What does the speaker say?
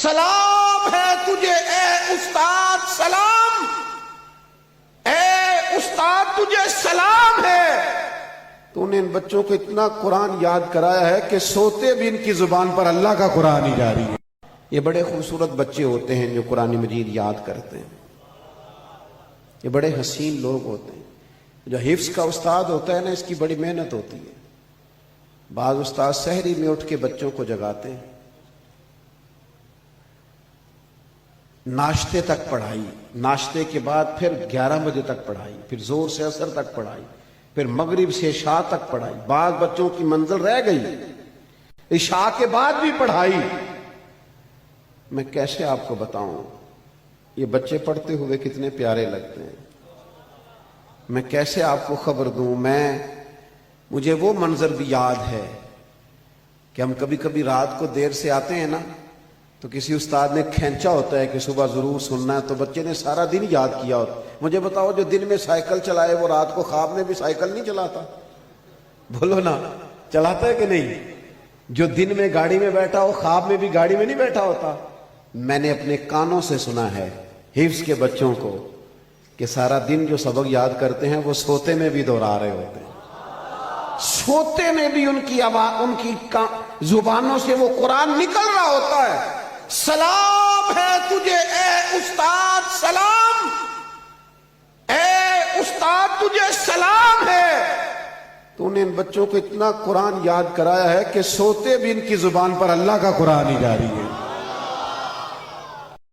سلام ہے تجھے اے استاد سلام، اے استاد تجھے سلام ہے۔ تو نے ان بچوں کو اتنا قرآن یاد کرایا ہے کہ سوتے بھی ان کی زبان پر اللہ کا قرآن ہی جاری ہے۔ یہ بڑے خوبصورت بچے ہوتے ہیں جو قرآن مجید یاد کرتے ہیں، یہ بڑے حسین لوگ ہوتے ہیں۔ جو حفظ کا استاد ہوتا ہے نا، اس کی بڑی محنت ہوتی ہے۔ بعض استاد سحری میں اٹھ کے بچوں کو جگاتے ہیں، ناشتے تک پڑھائی، ناشتے کے بعد پھر 11 بجے تک پڑھائی، پھر زور سے عصر تک پڑھائی، پھر مغرب سے عشاء تک پڑھائی۔ بعض بچوں کی منزل رہ گئی، عشاء کے بعد بھی پڑھائی۔ میں کیسے آپ کو بتاؤں یہ بچے پڑھتے ہوئے کتنے پیارے لگتے ہیں، میں کیسے آپ کو خبر دوں۔ مجھے وہ منظر بھی یاد ہے کہ ہم کبھی کبھی رات کو دیر سے آتے ہیں نا، تو کسی استاد نے کھینچا ہوتا ہے کہ صبح ضرور سننا ہے، تو بچے نے سارا دن یاد کیا ہوتا۔ مجھے بتاؤ جو دن میں سائیکل چلائے وہ رات کو خواب میں بھی سائیکل نہیں چلاتا؟ بولو نا، چلاتا ہے کہ نہیں؟ جو دن میں گاڑی میں بیٹھا ہو خواب میں بھی گاڑی میں نہیں بیٹھا ہوتا۔ میں نے اپنے کانوں سے سنا ہے حفظ کے بچوں کو کہ سارا دن جو سبق یاد کرتے ہیں وہ سوتے میں بھی دہرا رہے ہوتے ہیں، سوتے میں بھی ان کی زبانوں سے وہ قرآن نکل رہا ہوتا ہے۔ سلام ہے تجھے اے استاد سلام، اے استاد تجھے سلام ہے۔ تو نے ان بچوں کو اتنا قرآن یاد کرایا ہے کہ سوتے بھی ان کی زبان پر اللہ کا قرآن ہی جاری ہے۔